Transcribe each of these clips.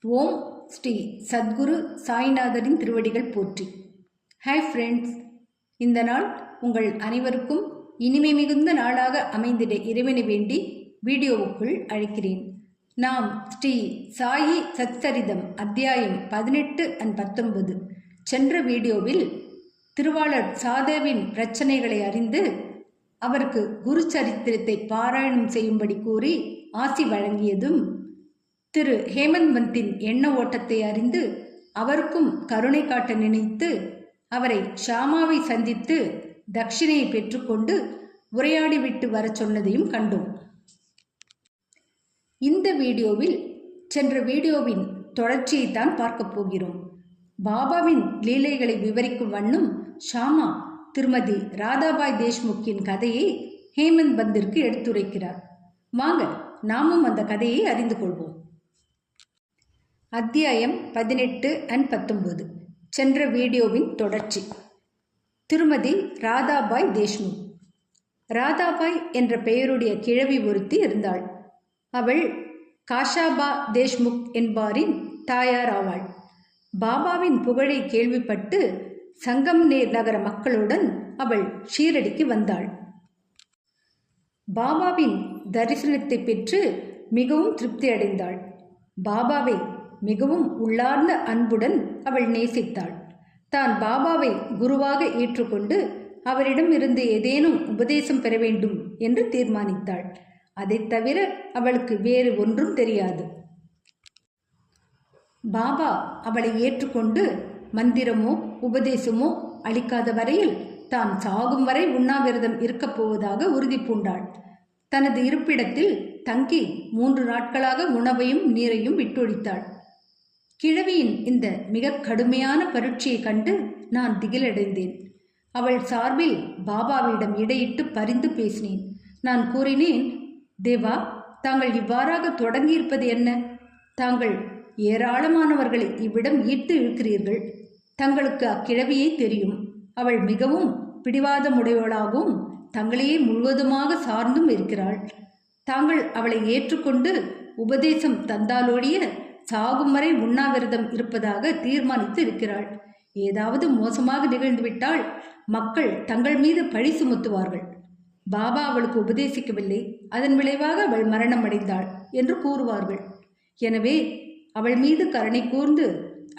ஓம் ஸ்ரீ சத்குரு சாய்நாதரின் திருவடிகள் போற்றி. Hi friends, இந்த நாள் உங்கள் அனைவருக்கும் இனிமை மிகுந்த நாளாக அமைந்திட இறைவனை வேண்டி வீடியோவுக்குள் அழைக்கிறேன். நாம் ஸ்ரீ சாயி சச்சரிதம் அத்தியாயம் 18 and 19 சென்ற வீடியோவில் திருவாளர் சாதவின் பிரச்சனைகளை அறிந்து அவருக்கு குரு சரித்திரத்தை பாராயணம் செய்யும்படி கூறி ஆசி வழங்கியதும், திரு ஹேமந்த்பந்தின் எண்ண ஓட்டத்தை அறிந்து அவருக்கும் கருணை காட்ட நினைத்து அவரை ஷாமாவை சந்தித்து தட்சிணையை பெற்றுக்கொண்டு உரையாடிவிட்டு வர சொன்னதையும் கண்டோம். இந்த வீடியோவில் சென்ற வீடியோவின் தொடர்ச்சியைத்தான் பார்க்கப் போகிறோம். பாபாவின் லீலைகளை விவரிக்கும் வண்ணம் ஷாமா திருமதி ராதாபாய் தேஷ்முக்கின் கதையை ஹேமந்த்பந்திற்கு எடுத்துரைக்கிறார். வாங்க நாமும் அந்த கதையை அறிந்து கொள்வோம். அத்தியாயம் 18 and 19 சென்ற வீடியோவின் தொடர்ச்சி. திருமதி ராதாபாய் தேஷ்முக். ராதாபாய் என்ற பெயருடைய கிழவி ஒருத்தி இருந்தாள். அவள் காஷாபா தேஷ்முக் என்பாரின் தாயார் ஆவாள். பாபாவின் புகழை கேள்விப்பட்டு சங்கம்நேர் நகர மக்களுடன் அவள் ஷீரடிக்கு வந்தாள். பாபாவின் தரிசனத்தை பெற்று மிகவும் திருப்தி அடைந்தாள். பாபாவை மிகவும் உள்ளார்ந்த அன்புடன் அவள் நேசித்தாள். தான் பாபாவை குருவாக ஏற்றுக்கொண்டு அவரிடம் இருந்து ஏதேனும் உபதேசம் பெற வேண்டும் என்று தீர்மானித்தாள். அதைத் தவிர அவளுக்கு வேறு ஒன்றும் தெரியாது. பாபா அவளை ஏற்றுக்கொண்டு மந்திரமோ உபதேசமோ அளிக்காத வரையில் தான் சாகும் வரை உண்ணாவிரதம் இருக்கப் போவதாக உறுதி பூண்டாள். தனது இருப்பிடத்தில் தங்கி 3 நாட்களாக உணவையும் நீரையும் விட்டொழித்தாள். கிழவியின் இந்த மிக கடுமையான பரீட்சையை கண்டு நான் திகிலடைந்தேன். அவள் சார்பில் பாபாவிடம் இடையிட்டு பரிந்து பேசினேன். நான் கூறினேன், தேவா, தாங்கள் இவ்வாறாக தொடங்கியிருப்பது என்ன? தாங்கள் ஏராளமானவர்களை இவ்விடம் ஈர்த்து இழுக்கிறீர்கள். தங்களுக்கு அக்கிழவியை தெரியும். அவள் மிகவும் பிடிவாதமுடையவளாகவும் தங்களையே முழுவதுமாக சார்ந்தும் இருக்கிறாள். தாங்கள் அவளை ஏற்றுக்கொண்டு உபதேசம் தந்தாலோடிய சாகும் வரை உண்ணாவிரதம் இருப்பதாக தீர்மானித்து இருக்கிறாள். ஏதாவது மோசமாக நிகழ்ந்துவிட்டால் மக்கள் தங்கள் மீது பழி சுமத்துவார்கள். பாபா அவளுக்கு உபதேசிக்கவில்லை, அதன் விளைவாக அவள் மரணம் அடைந்தாள் என்று கூறுவார்கள். எனவே அவள் மீது கருணை கூர்ந்து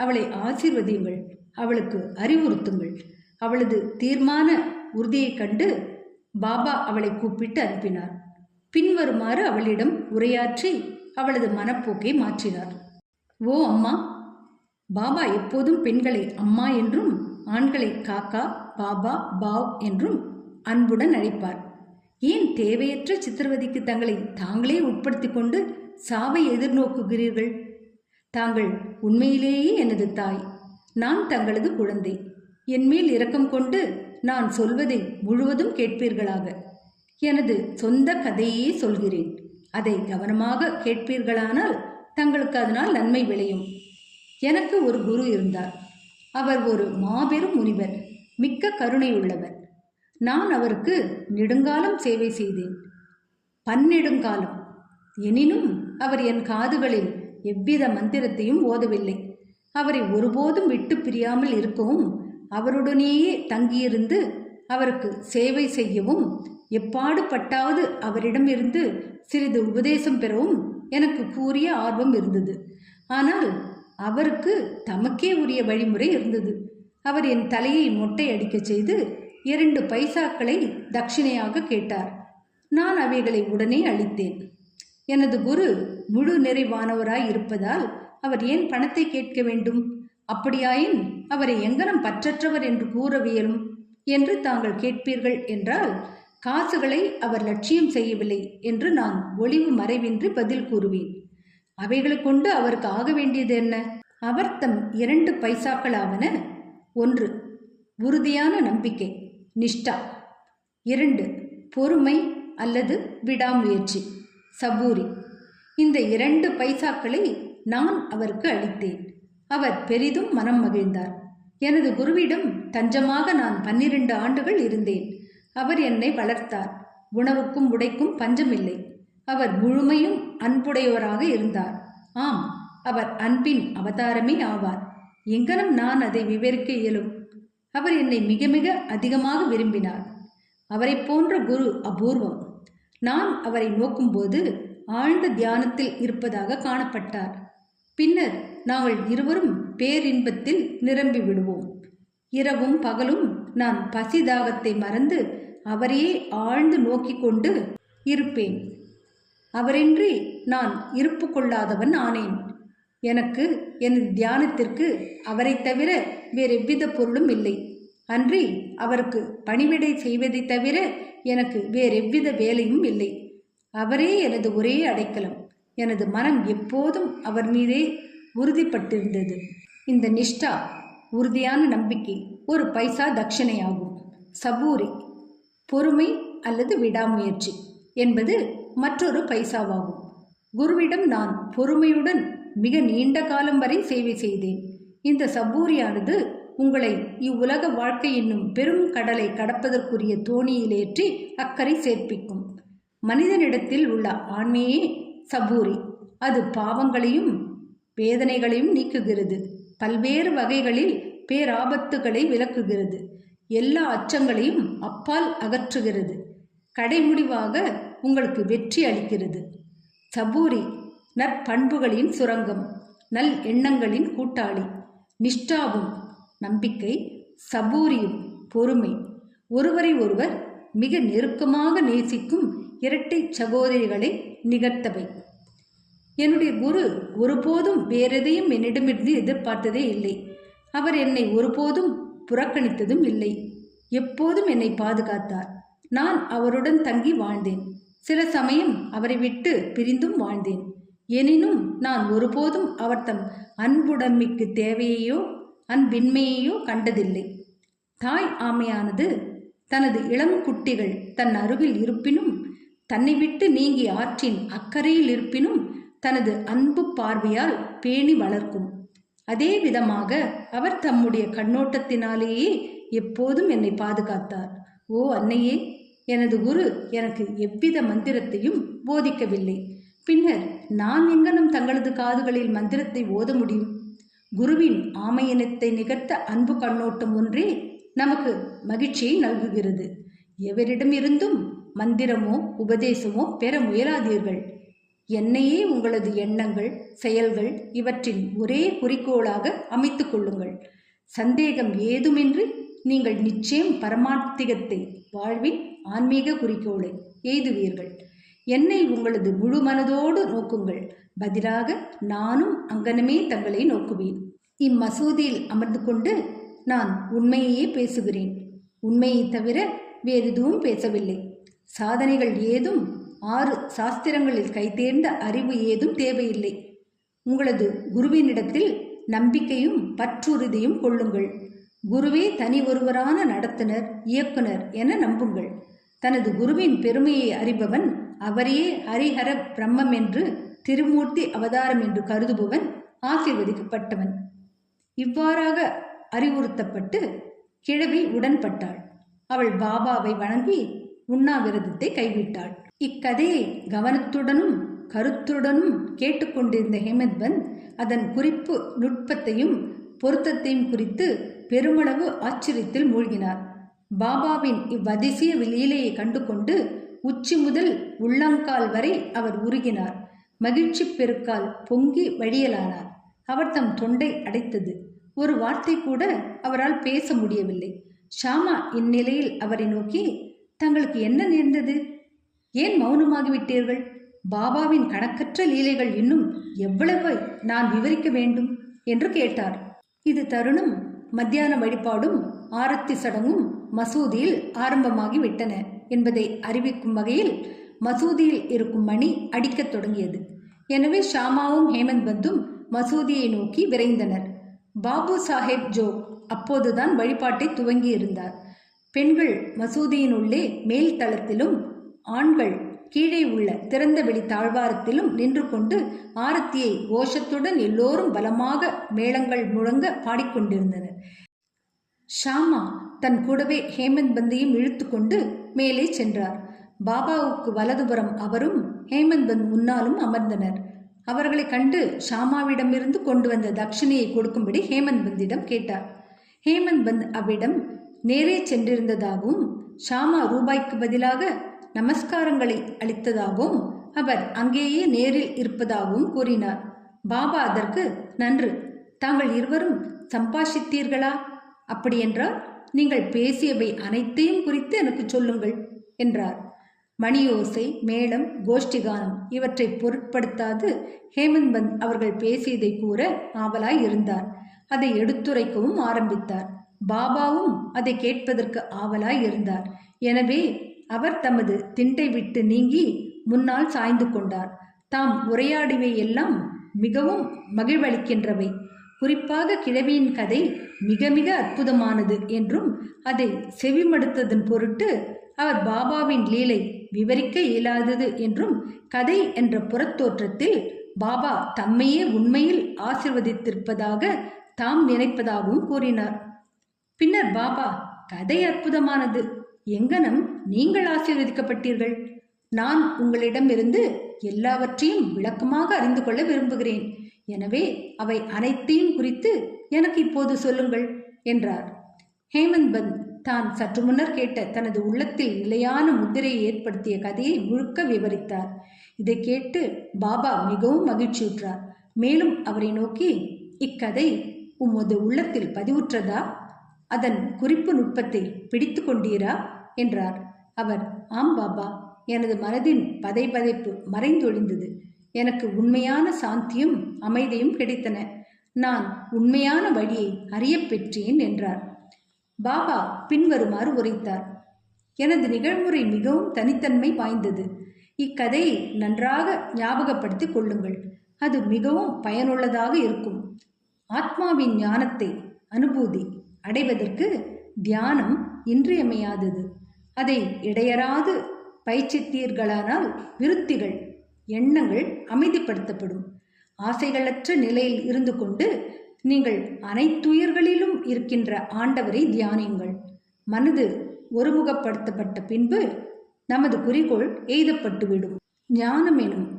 அவளை ஆசீர்வதியுங்கள், அவளுக்கு அறிவுறுத்துங்கள். அவளது தீர்மான உறுதியை கண்டு பாபா அவளை கூப்பிட்டு அனுப்பினார். பின்வருமாறு அவளிடம் உரையாற்றி அவளது மனப்போக்கை மாற்றினார். ஓ அம்மா, பாபா எப்போதும் பெண்களை அம்மா என்றும் ஆண்களை காக்கா, பாபா, பாவ் என்றும் அன்புடன் அழைப்பார். ஏன் தேவையற்ற சித்திரவதைக்கு தங்களை தாங்களே உட்படுத்தி கொண்டு சாவை எதிர்நோக்குகிறீர்கள்? தாங்கள் உண்மையிலேயே எனது தாய். நான் தங்களது குழந்தை. என்மேல் இரக்கம் கொண்டு நான் சொல்வதை முழுவதும் கேட்பீர்களாக. எனது சொந்த கதையே சொல்கிறேன். அதை கவனமாக கேட்பீர்களானால் தங்களுக்கு அதனால் நன்மை விளையும். எனக்கு ஒரு குரு இருந்தார். அவர் ஒரு மாபெரும் முனிவர், மிக்க கருணை உள்ளவர். நான் அவருக்கு நெடுங்காலம் சேவை செய்தேன், பன்னெடுங்காலம். எனினும் அவர் என் காதுகளில் எவ்வித மந்திரத்தையும் ஓதவில்லை. அவரை ஒருபோதும் விட்டு பிரியாமல் இருக்கவும், அவருடனேயே தங்கியிருந்து அவருக்கு சேவை செய்யவும், எப்பாடுபட்டாவது அவரிடமிருந்து சிறிது உபதேசம் பெறவும் எனக்கு கூறிய ஆர்வம் இருந்தது. ஆனால் அவருக்கு தமக்கே உரிய வழிமுறை இருந்தது. அவர் என் தலையை மொட்டை அடிக்க செய்து 2 பைசாக்களை தட்சிணையாக கேட்டார். நான் அவைகளை உடனே அளித்தேன். எனது குரு முழு நிறைவானவராய் இருப்பதால் அவர் ஏன் பணத்தை கேட்க வேண்டும்? அப்படியாயின் அவரை எங்கனம் பற்றற்றவர் என்று கூறவியலும் என்று தாங்கள் கேட்பீர்கள் என்றால், காசுகளை அவர் லட்சியம் செய்யவில்லை என்று நான் ஒளிவு மறைவின்றி பதில் கூறுவேன். அவைகளை கொண்டு அவருக்கு ஆக வேண்டியது என்ன? அவர் தம் 2 பைசாக்களாவன: 1 உறுதியான நம்பிக்கை, நிஷ்டா; 2 பொறுமை அல்லது விடாமுயற்சி, சபூரி. இந்த 2 பைசாக்களை நான் அவருக்கு அளித்தேன். அவர் பெரிதும் மனம் மகிழ்ந்தார். எனது குருவிடம் தஞ்சமாக நான் 12 ஆண்டுகள் இருந்தேன். அவர் என்னை வளர்த்தார். உணவுக்கும் உடைக்கும் பஞ்சமில்லை. அவர் முழுமையும் அன்புடையவராக இருந்தார். ஆம், அவர் அன்பின் அவதாரமே ஆவார். எங்கனம் நான் அதை விவரிக்க இயலும்? அவர் என்னை மிக மிக அதிகமாக விரும்பினார். அவரை போன்ற குரு அபூர்வம். நான் அவரை நோக்கும்போது ஆழ்ந்த தியானத்தில் இருப்பதாக காணப்பட்டார். பின்னர் நாங்கள் இருவரும் பேரின்பத்தில் நிரம்பி விடுவோம். இரவும் பகலும் நான் பசிதாகத்தை மறந்து அவரையே ஆழ்ந்து நோக்கிக் கொண்டு இருப்பேன். அவரின்றி நான் இருப்பு கொள்ளாதவன் ஆனேன். எனக்கு எனது தியானத்திற்கு அவரை தவிர வேறெவ்வித பொருளும் இல்லை. அன்றி அவருக்கு பணிவிடை செய்வதை தவிர எனக்கு வேறெவ்வித வேலையும் இல்லை. அவரே எனது ஒரே அடைக்கலம். எனது மனம் எப்போதும் அவர் மீதே உறுதிப்பட்டிருந்தது. இந்த நிஷ்டா, உறுதியான நம்பிக்கை ஒரு பைசா தட்சணையாகும். சபூரி, பொறுமை அல்லது விடாமுயற்சி என்பது மற்றொரு பைசாவாகும். குருவிடம் நான் பொறுமையுடன் மிக நீண்ட காலம் வரை சேவை செய்தேன். இந்த சபூரியானது உங்களை இவ்வுலக வாழ்க்கை என்னும் பெரும் கடலை கடப்பதற்குரிய தோணியிலேற்றி அக்கறை சேர்ப்பிக்கும். மனிதனிடத்தில் உள்ள ஆண்மையே சபூரி. அது பாவங்களையும் வேதனைகளையும் நீக்குகிறது. பல்வேறு வகைகளில் பேராபத்துகளை விலக்குகிறது. எல்லா அச்சங்களையும் அப்பால் அகற்றுகிறது. கடைமுடிவாக உங்களுக்கு வெற்றி அளிக்கிறது. சபூரி நற்பண்புகளின் சுரங்கம், நல் எண்ணங்களின் கூட்டாளி. நிஷ்டாவும் நம்பிக்கை, சபூரியும் பொறுமை ஒருவரை ஒருவர் மிக நெருக்கமாக நேசிக்கும் இரட்டை சகோதரிகளை நிகழ்த்தவை. என்னுடைய குரு ஒருபோதும் வேறெதையும் என்னிடமிருந்து எதிர்பார்த்ததே இல்லை. அவர் என்னை ஒருபோதும் புறக்கணித்ததும் இல்லை. எப்போதும் என்னை பாதுகாத்தார். நான் அவருடன் தங்கி வாழ்ந்தேன். சில சமயம் அவரை விட்டு பிரிந்தும் வாழ்ந்தேன். எனினும் நான் ஒருபோதும் அவர் தம் அன்புடைமைக்கு தேவையையோ அன்பின்மையையோ கண்டதில்லை. தாய் ஆமையானது தனது இளங்குட்டிகள் தன் அருகில் இருப்பினும், தன்னை விட்டு நீங்கி ஆற்றின் அக்கறையில் இருப்பினும் தனது அன்பு பார்வையால் பேணி வளர்க்கும். அதே விதமாக அவர் தம்முடைய கண்ணோட்டத்தினாலேயே எப்போதும் என்னை பாதுகாத்தார். ஓ அன்னையே, எனது குரு எனக்கு எவ்வித மந்திரத்தையும் போதிக்கவில்லை. பின்னர் நான் எங்கனம் தங்களது காதுகளில் மந்திரத்தை ஓத முடியும்? குருவின் ஆமையினத்தை நிகழ்த்த அன்பு கண்ணோட்டம் ஒன்றே நமக்கு மகிழ்ச்சியை நல்குகிறது. எவரிடமிருந்தும் மந்திரமோ உபதேசமோ பெற முயலாதீர்கள். என்னையே உங்களது எண்ணங்கள், செயல்கள் இவற்றின் ஒரே குறிக்கோளாக அமைத்துக் கொள்ளுங்கள். சந்தேகம் ஏதுமின்றி நீங்கள் நிச்சயம் பரமார்த்திகத்தை, வாழ்வின் ஆன்மீக குறிக்கோளை எய்துவீர்கள். என்னை உங்களது முழு மனதோடு நோக்குங்கள். பதிலாக நானும் அங்கனமே தங்களை நோக்குவேன். இம்மசூதியில் அமர்ந்து கொண்டு நான் உண்மையையே பேசுகிறேன். உண்மையை தவிர வேறெதுவும் பேசவில்லை. சாதனைகள் ஏதும், 6 சாஸ்திரங்களில் கைதேர்ந்த அறிவு ஏதும் தேவையில்லை. உங்களது குருவினிடத்தில் நம்பிக்கையும் பற்றுறுதியும் கொள்ளுங்கள். குருவே தனி ஒருவரான நடத்துனர், இயக்குனர் என நம்புங்கள். தனது குருவின் பெருமையை அறிபவன், அவரையே ஹரிஹர பிரம்மம் என்று, திருமூர்த்தி அவதாரம் என்று கருதுபவன் ஆசீர்வதிக்கப்பட்டவன். இவ்வாறாக அறிவுறுத்தப்பட்டு கிழவி உடன்பட்டாள். அவள் பாபாவை வணங்கி உண்ணாவிரதத்தை கைவிட்டாள். இக்கதையை கவனத்துடனும் கருத்துடனும் கேட்டுக்கொண்டிருந்த ஹேமந்த்பந்த் அதன் குறிப்பு நுட்பத்தையும் பொருத்தத்தையும் குறித்து பெருமளவு ஆச்சரியத்தில் மூழ்கினார். பாபாவின் இவ்வதிசய லீலையை கண்டு கொண்டு உச்சி முதல் உள்ளங்கால் வரை அவர் உருகினார். மகிழ்ச்சி பெருக்கால் பொங்கி வழியலானார். அவர் தம் தொண்டை அடைத்தது. ஒரு வார்த்தை கூட அவரால் பேச முடியவில்லை. ஷாமா இந்நிலையில் அவரை நோக்கி, தங்களுக்கு என்ன நேர்ந்தது? ஏன் மௌனமாகிவிட்டீர்கள்? பாபாவின் கணக்கற்ற லீலைகள் இன்னும் எவ்வளவு நான் விவரிக்க வேண்டும் என்று கேட்டார். இது தருணம் மத்தியான வழிபாடும் ஆரத்தி சடங்கும் மசூதியில் ஆரம்பமாகிவிட்டன என்பதை அறிவிக்கும் வகையில் மசூதியில் இருக்கும் மணி அடிக்கத் தொடங்கியது. எனவே ஷாமாவும் ஹேமந்த்பந்தும் மசூதியை நோக்கி விரைந்தனர். பாபு சாஹேப் ஜோ அப்போதுதான் வழிபாட்டை துவங்கி இருந்தார். பெண்கள் மசூதியின் உள்ளே மேல் தளத்திலும், ஆண்கள் கீழே உள்ள திறந்த வெளி தாழ்வாரத்திலும் நின்று கொண்டு ஆரத்தியை கோஷத்துடன் எல்லோரும் பலமாக மேளங்கள் முழங்க பாடிக்கொண்டிருந்தனர். ஷாமா தன் கூடவே ஹேமந்த்பந்தையும் இழுத்து கொண்டு மேலே சென்றார். பாபாவுக்கு வலதுபுறம் அவரும் ஹேமந்த்பந்த் முன்னாலும் அமர்ந்தனர். அவர்களை கண்டு ஷாமாவிடமிருந்து கொண்டு வந்த தட்சிணையை கொடுக்கும்படி ஹேமந்த் பந்திடம் கேட்டார். ஹேமந்த் பந்த் அவ்விடம் நேரே சென்றிருந்ததாகவும் ஷாமா ரூபாய்க்கு பதிலாக நமஸ்காரங்களை அளித்ததாகவும் அவர் அங்கேயே நேரில் இருப்பதாகவும் கூறினார். பாபா அதற்கு, நன்று, தாங்கள் இருவரும் சம்பாஷித்தீர்களா? அப்படியென்றால் நீங்கள் பேசியவை அனைத்தையும் குறித்து எனக்கு சொல்லுங்கள் என்றார். மணியோசை, மேளம், கோஷ்டிகானம் இவற்றை பொருட்படுத்தாது ஹேமந்த் பந்த் அவர்கள் பேசியதை கூற ஆவலாய் இருந்தார். அதை எடுத்துரைக்கவும் ஆரம்பித்தார். பாபாவும் அதை கேட்பதற்கு ஆவலாய் இருந்தார். எனவே அவர் தமது திண்டை விட்டு நீங்கி முன்னால் சாய்ந்து கொண்டார். தாம் உரையாடிவை எல்லாம் மிகவும் மகிழ்வளிக்கின்றவை, குறிப்பாக கிழவியின் கதை மிக மிக அற்புதமானது என்றும் அதை செவிமடுத்ததன் பொருட்டு அவர் பாபாவின் லீலை விவரிக்க இயலாதது என்றும் கதை என்ற புறத்தோற்றத்தில் பாபா தம்மையே உண்மையில் ஆசிர்வதித்திருப்பதாக தாம் நினைப்பதாகவும் கூறினார். பின்னர் பாபா, கதை அற்புதமானது, எங்கனம் நீங்கள் ஆசீர்வதிக்கப்பட்டீர்கள்? நான் உங்களிடமிருந்து எல்லாவற்றையும் விளக்கமாக அறிந்து கொள்ள விரும்புகிறேன். எனவே அவை அனைத்தையும் குறித்து எனக்கு இப்போது சொல்லுங்கள் என்றார். ஹேமந்த் பந்த் தான் சற்று முன்னர் கேட்ட தனது உள்ளத்தில் நிலையான முத்திரையை ஏற்படுத்திய கதையை முழுக்க விவரித்தார். இதை கேட்டு பாபா மிகவும் மகிழ்ச்சியுற்றார். மேலும் அவரை நோக்கி, இக்கதை உமது உள்ளத்தில் பதிவுற்றதா? அதன் குறிப்பு நுட்பத்தை பிடித்து கொண்டீரா என்றார். அவர், ஆம் பாபா, எனது மனதின் பதைபதைப்பு மறைந்தொழிந்தது. எனக்கு உண்மையான சாந்தியும் அமைதியும் கிடைத்தன. நான் உண்மையான வழியை அறிய பெற்றேன் என்றார். பாபா பின்வருமாறு உரைத்தார். எனது நிகழ்முறை மிகவும் தனித்தன்மை வாய்ந்தது. இக்கதையை நன்றாக ஞாபகப்படுத்திக் கொள்ளுங்கள். அது மிகவும் பயனுள்ளதாக இருக்கும். ஆத்மாவின் ஞானத்தை அனுபூதி அடைவதற்கு தியானம் இன்றியமையாதது. அதை இடையறாது பயிற்சித்தீர்களானால் விருத்திகள், எண்ணங்கள் அமைதிப்படுத்தப்படும். ஆசைகளற்ற நிலையில் இருந்து கொண்டு நீங்கள் அனைத்துயிர்களிலும் இருக்கின்ற ஆண்டவரை தியானியுங்கள். மனது ஒருமுகப்படுத்தப்பட்ட பின்பு நமது குறிக்கோள் எய்தப்பட்டுவிடும். ஞானம் எனும்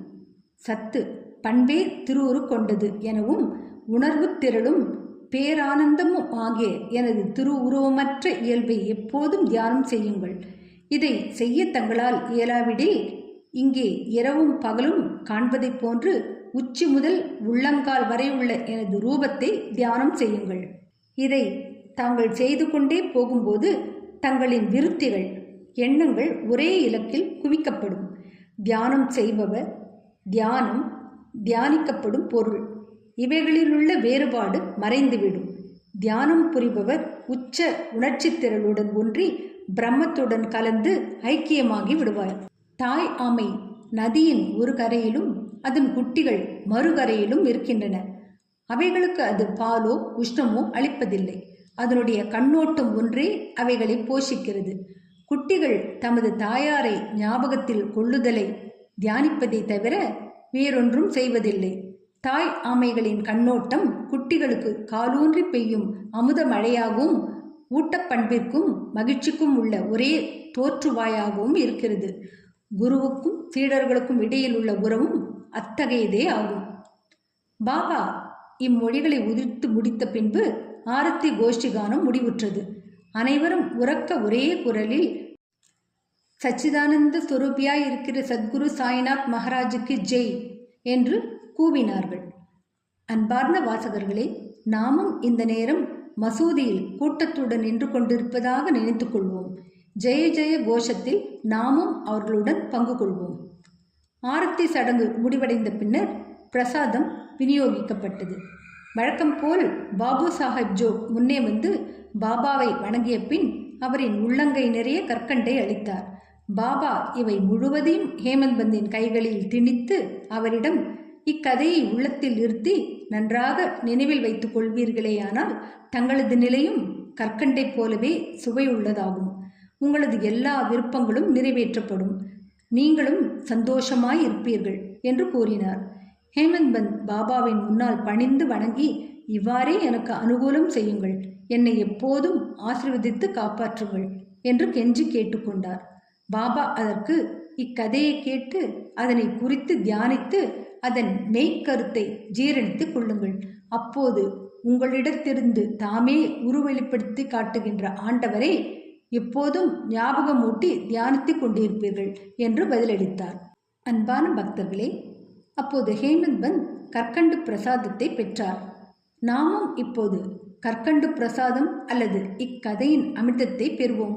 சத்து பண்பே திருவுரு கொண்டது எனவும் உணர்வு திரளும் பேரானந்தமும் ஆகிய எனது திருவுருவமற்ற இயல்பை எப்போதும் தியானம் செய்யுங்கள். இதை செய்ய தங்களால் இயலாவிடில் இங்கே இரவும் பகலும் காண்பதைப் போன்று உச்சி முதல் உள்ளங்கால் வரை உள்ள எனது ரூபத்தை தியானம் செய்யுங்கள். இதை தாங்கள் செய்து கொண்டே போகும்போது தங்களின் விருத்திகள், எண்ணங்கள் ஒரே இலக்கில் குவிக்கப்படும். தியானம் செய்பவர், தியானம், தியானிக்கப்படும் பொருள் இவைகளிலுள்ள வேறுபாடு மறைந்துவிடும். தியானம் புரிபவர் உச்ச உணர்ச்சி திரளுடன் ஒன்றி பிரம்மத்துடன் கலந்து ஐக்கியமாகி விடுவார். தாய் ஆமை நதியின் ஒரு கரையிலும் அதன் குட்டிகள் மறுகரையிலும் இருக்கின்றன. அவைகளுக்கு அது பாலோ உஷ்ணமோ அளிப்பதில்லை. அதனுடைய கண்ணோட்டம் ஒன்றே அவைகளை போஷிக்கிறது. குட்டிகள் தமது தாயாரை ஞாபகத்தில் கொள்ளுதலை தியானிப்பதை தவிர வேறொன்றும் செய்வதில்லை. தாய் ஆமைகளின் கண்ணோட்டம் குட்டிகளுக்கு காலூன்றி பெய்யும் அமுத மழையாகவும் ஊட்டப்பண்பிற்கும் மகிழ்ச்சிக்கும் உள்ள ஒரே தோற்றுவாயாகவும் இருக்கிறது. குருவுக்கும் சீடர்களுக்கும் இடையில் உள்ள உறவும் அத்தகையதே ஆகும். பாபா இம்மொழிகளை உதிர்த்து முடித்த பின்பு ஆரத்தி கோஷ்டிகானம் முடிவுற்றது. அனைவரும் உரக்க ஒரே குரலில், சச்சிதானந்த ஸ்வரூபியாய் இருக்கிற சத்குரு சாய்நாத் மகாராஜுக்கு ஜெய் என்று கூவினார்கள். அன்பார்ந்த வாசகர்களே, நாமும் இந்த நேரம் மசூதியில் கூட்டத்துடன் நின்று கொண்டிருப்பதாக நினைத்து கொள்வோம். ஜெய ஜெய கோஷத்தில் நாமும் அவர்களுடன் பங்கு கொள்வோம். ஆரத்தி சடங்கு முடிவடைந்த பின்னர் பிரசாதம் விநியோகிக்கப்பட்டது. வழக்கம் போல் பாபு சாஹேப் ஜோ முன்னே வந்து பாபாவை வணங்கிய பின் அவரின் உள்ளங்கை நிறைய கற்கண்டை அளித்தார். பாபா இவை முழுவதையும் ஹேமந்த் பந்தின் கைகளில் திணித்து அவரிடம், இக்கதையை உள்ளத்தில் நிறுத்தி நன்றாக நினைவில் வைத்துக் கொள்வீர்களேயானால் தங்களது நிலையும் கற்கண்டை போலவே சுவையுள்ளதாகும். உங்களது எல்லா விருப்பங்களும் நிறைவேற்றப்படும். நீங்களும் சந்தோஷமாய் இருப்பீர்கள் என்று கூறினார். ஹேமந்த் பந்த் பாபாவின் முன்னால் பணிந்து வணங்கி, இவ்வாறே எனக்கு அனுகூலம் செய்யுங்கள், என்னை எப்போதும் ஆசீர்வதித்து காப்பாற்றுங்கள் என்று கெஞ்சி கேட்டுக்கொண்டார். பாபா அதற்கு, இக்கதையை கேட்டு அதனை குறித்து தியானித்து அதன் மெய்க்கருத்தை ஜீரணித்துக் கொள்ளுங்கள். அப்போது உங்களிடத்திலிருந்து தாமே உருவெளிப்படுத்தி காட்டுகின்ற ஆண்டவரை எப்போதும் ஞாபகமூட்டி தியானித்துக் கொண்டிருப்பீர்கள் என்று பதிலளித்தார். அன்பான பக்தர்களே, அப்போது ஹேமந்த் பந்த் கற்கண்டு பிரசாதத்தை பெற்றார். நாமும் இப்போது கற்கண்டு பிரசாதம் அல்லது இக்கதையின் அமிர்தத்தை பெறுவோம்.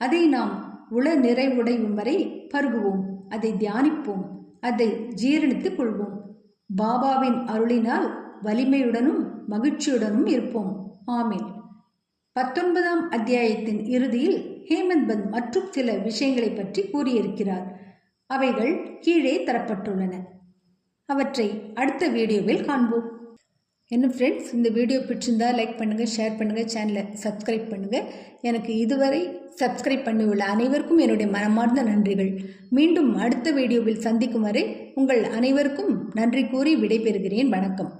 அதை நாம் உள நிறைவுடையும் வரை பருகுவோம், அதை தியானிப்போம், அதை ஜீரணித்துக் கொள்வோம். பாபாவின் அருளினால் வலிமையுடனும் மகிழ்ச்சியுடனும் இருப்போம். ஆமீன். 19ஆம் அத்தியாயத்தின் இறுதியில் ஹேமந்த் பந்த் மற்றும் சில விஷயங்களை பற்றி கூறியிருக்கிறார். அவைகள் கீழே தரப்பட்டுள்ளன. அவற்றை அடுத்த வீடியோவில் காண்போம். என்ன ஃப்ரெண்ட்ஸ், இந்த வீடியோ பிடிச்சிருந்தா லைக் பண்ணுங்கள், ஷேர் பண்ணுங்கள், சேனலை சப்ஸ்கிரைப் பண்ணுங்கள். எனக்கு இதுவரை சப்ஸ்கிரைப் பண்ணியுள்ள அனைவருக்கும் என்னுடைய மனமார்ந்த நன்றிகள். மீண்டும் அடுத்த வீடியோவில் சந்திக்கும் வரை உங்கள் அனைவருக்கும் நன்றி கூறி விடைபெறுகிறேன். வணக்கம்.